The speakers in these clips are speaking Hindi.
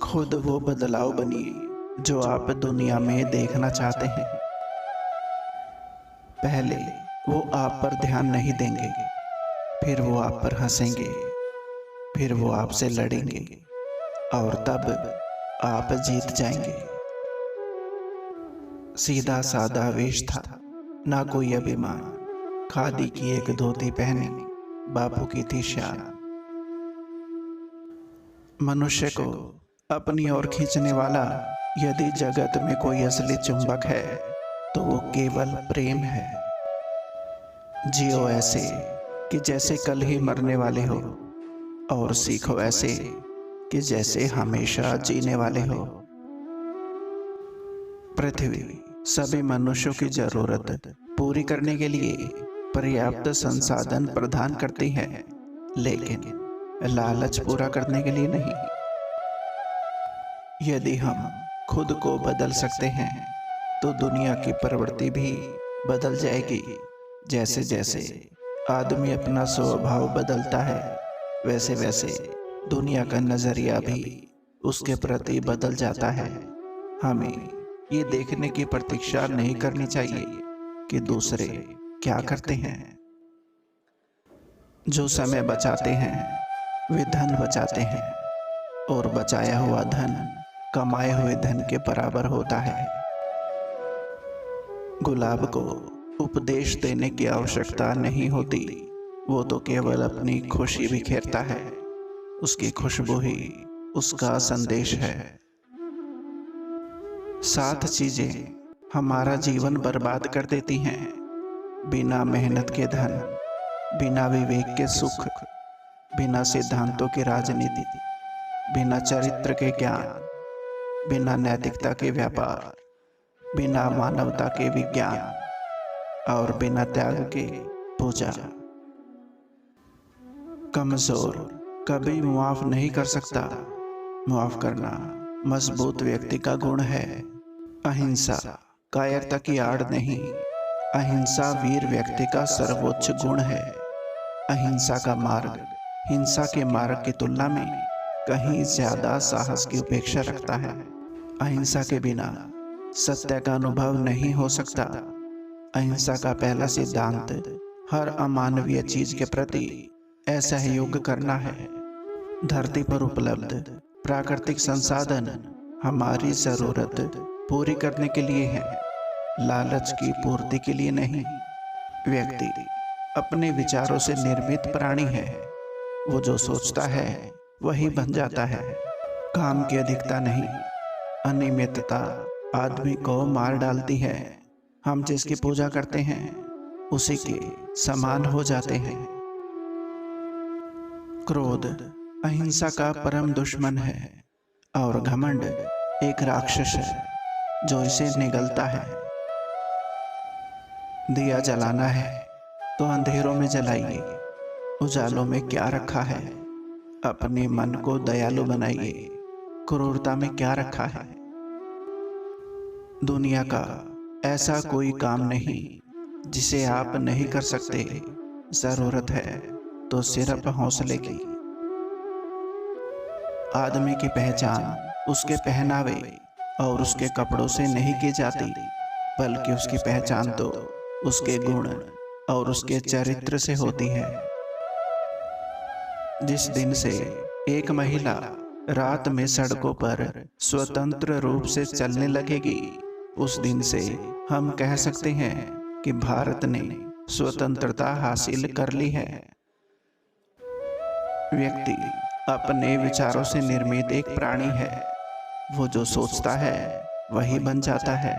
खुद वो बदलाव बनिए जो आप दुनिया में देखना चाहते हैं। पहले वो आप पर ध्यान नहीं देंगे, फिर वो आप पर हंसेंगे, फिर वो आपसे लड़ेंगे और तब आप जीत जाएंगे। सीधा साधा वेश था, ना कोई अभिमान। खादी की एक धोती पहनी बापू की थी शान। मनुष्य को अपनी ओर खींचने वाला यदि जगत में कोई असली चुंबक है तो वो केवल प्रेम है। जियो ऐसे कि जैसे कल ही मरने वाले हो, और सीखो ऐसे कि जैसे हमेशा जीने वाले हो। पृथ्वी सभी मनुष्यों की जरूरत पूरी करने के लिए पर्याप्त संसाधन प्रदान करती है, लेकिन लालच पूरा करने के लिए नहीं। यदि हम खुद को बदल सकते हैं तो दुनिया की प्रवृत्ति भी बदल जाएगी। जैसे जैसे आदमी अपना स्वभाव बदलता है, वैसे वैसे दुनिया का नजरिया भी उसके प्रति बदल जाता है। हमें ये देखने की प्रतीक्षा नहीं करनी चाहिए कि दूसरे क्या करते हैं। जो समय बचाते हैं वे धन बचाते हैं, और बचाया हुआ धन कमाए हुए धन के बराबर होता है। गुलाब को उपदेश देने की आवश्यकता नहीं होती, वो तो केवल अपनी खुशी बिखेरता है। उसकी खुशबू ही उसका संदेश है। 7 चीजें हमारा जीवन बर्बाद कर देती हैं। बिना मेहनत के धन, बिना विवेक के सुख, बिना सिद्धांतों की राजनीति, बिना चरित्र के ज्ञान, बिना नैतिकता के व्यापार, बिना मानवता के विज्ञान, और बिना त्याग के पूजा। कमजोर कभी मुआफ नहीं कर सकता। मुआफ करना मजबूत व्यक्ति का गुण है। अहिंसा कायरता की आड़ नहीं, अहिंसा वीर व्यक्ति का सर्वोच्च गुण है। अहिंसा का मार्ग हिंसा के मार्ग की तुलना में कहीं ज्यादा साहस की उपेक्षा रखता है। अहिंसा के बिना सत्य का अनुभव नहीं हो सकता। अहिंसा का पहला सिद्धांत हर अमानवीय चीज के प्रति असहयोग करना है। धरती पर उपलब्ध प्राकृतिक संसाधन हमारी जरूरत पूरी करने के लिए है, लालच की पूर्ति के लिए नहीं। व्यक्ति अपने विचारों से निर्मित प्राणी है। वो जो सोचता है वही बन जाता है। काम की अधिकता नहीं, अनियमितता आदमी को मार डालती है। हम जिसकी पूजा करते हैं उसी के समान हो जाते हैं। क्रोध अहिंसा का परम दुश्मन है, और घमंड एक राक्षस है जो इसे निगलता है। दिया जलाना है तो अंधेरों में जलाइए, उजालों में क्या रखा है। अपने मन को दयालु बनाइए, क्रूरता में क्या रखा है। दुनिया का ऐसा कोई काम नहीं जिसे आप नहीं कर सकते। जरूरत है तो सिर्फ हौसले की। आदमी की पहचान उसके पहनावे और उसके कपड़ों से नहीं की जाती, बल्कि उसकी पहचान तो उसके गुण और उसके चरित्र से होती है। जिस दिन से एक महिला रात में सड़कों पर स्वतंत्र रूप से चलने लगेगी, उस दिन से हम कह सकते हैं कि भारत ने स्वतंत्रता हासिल कर ली है। व्यक्ति अपने विचारों से निर्मित एक प्राणी है। वो जो सोचता है वही बन जाता है।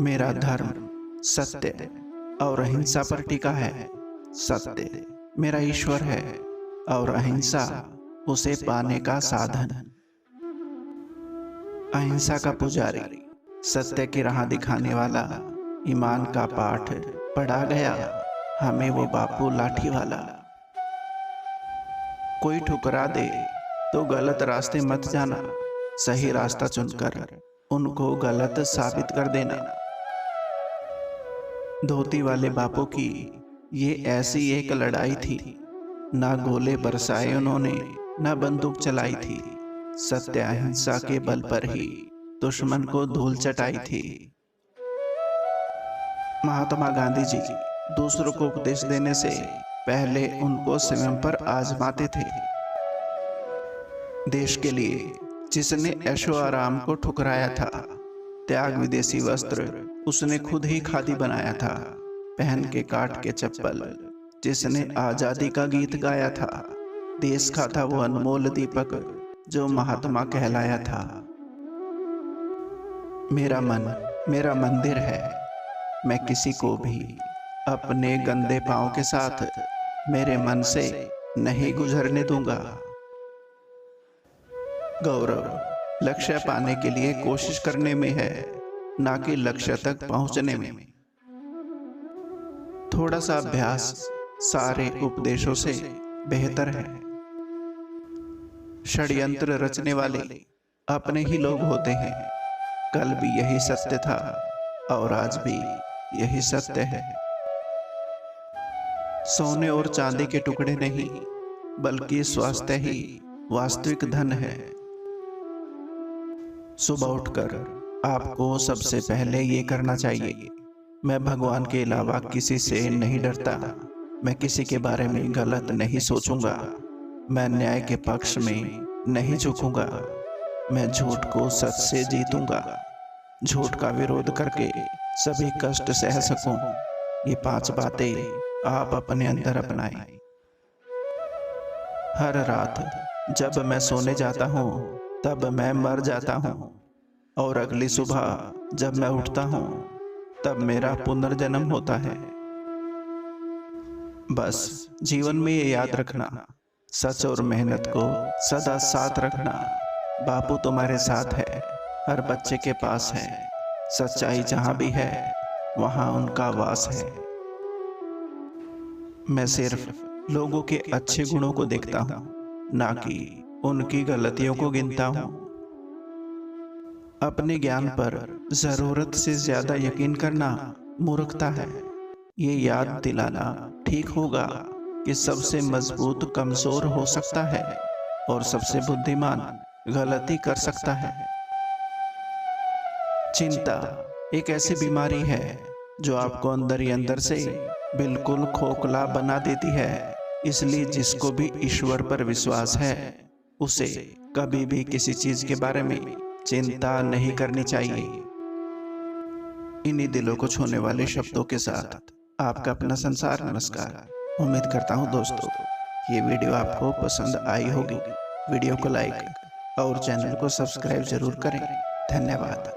मेरा धर्म सत्य और अहिंसा पर टिका है। सत्य मेरा ईश्वर है और अहिंसा उसे पाने का साधन। अहिंसा का पुजारी, सत्य की राह दिखाने वाला, ईमान का पाठ पढ़ा गया हमें वो बापू लाठी वाला। कोई ठुकरा दे तो गलत रास्ते मत जाना, सही रास्ता चुनकर उनको गलत साबित कर देना। धोती वाले बापू की ये ऐसी एक लड़ाई थी, ना गोले बरसाए उन्होंने, न बंदूक चलाई थी, सत्य अहिंसा के बल पर ही दुश्मन को धूल चटाई थी। महात्मा गांधी जी दूसरों को उपदेश देने से पहले उनको स्वयं पर आजमाते थे। देश के लिए जिसने ऐशो आराम को ठुकराया था, त्याग विदेशी वस्त्र उसने खुद ही खादी बनाया था, पहन के काट के चप्पल जिसने आजादी का गीत गाया था, देश का था वो अनमोल दीपक जो महात्मा कहलाया था। मेरा मन मेरा मंदिर है, मैं किसी को भी अपने गंदे पांव के साथ मेरे मन से नहीं गुजरने दूंगा। गौरव लक्ष्य पाने के लिए कोशिश करने में है, ना कि लक्ष्य तक पहुंचने में। थोड़ा सा अभ्यास सारे उपदेशों से बेहतर है। षड्यंत्र रचने वाले अपने ही लोग होते हैं। कल भी यही सत्य था और आज भी यही सत्य है। सोने और चांदी के टुकड़े नहीं, बल्कि स्वास्थ्य ही वास्तविक धन है। सुबह उठकर आपको सबसे पहले ये करना चाहिए, मैं भगवान के अलावा किसी से नहीं डरता, मैं किसी के बारे में गलत नहीं सोचूंगा, मैं न्याय के पक्ष में नहीं झुकूंगा, मैं झूठ को सच से जीतूंगा, झूठ का विरोध करके सभी कष्ट सह सकूं। ये 5 बातें आप अपने अंदर अपनाएं। हर रात जब मैं सोने जाता हूं तब मैं मर जाता हूं, और अगली सुबह जब मैं उठता हूं तब मेरा पुनर्जन्म होता है। बस जीवन में ये याद रखना, सच और मेहनत को सदा साथ रखना। बापू तुम्हारे साथ है, हर बच्चे के पास है, सच्चाई जहां भी है वहां उनका वास है। मैं सिर्फ लोगों के अच्छे गुणों को देखता हूं, ना कि उनकी गलतियों को गिनता हूं। अपने ज्ञान पर जरूरत से ज्यादा यकीन करना मूर्खता है। ये याद दिलाना ठीक होगा कि सबसे मजबूत कमजोर हो सकता है और सबसे बुद्धिमान गलती कर सकता है। चिंता एक ऐसी बीमारी है जो आपको अंदर ही अंदर से बिल्कुल खोखला बना देती है। इसलिए जिसको भी ईश्वर पर विश्वास है उसे कभी भी किसी चीज के बारे में चिंता नहीं करनी चाहिए। इन्हीं दिलों को छूने वाले शब्दों के साथ आपका अपना संसार नमस्कार। उम्मीद करता हूँ दोस्तों ये वीडियो आपको पसंद आई होगी। वीडियो को लाइक और चैनल को सब्सक्राइब जरूर करें। धन्यवाद।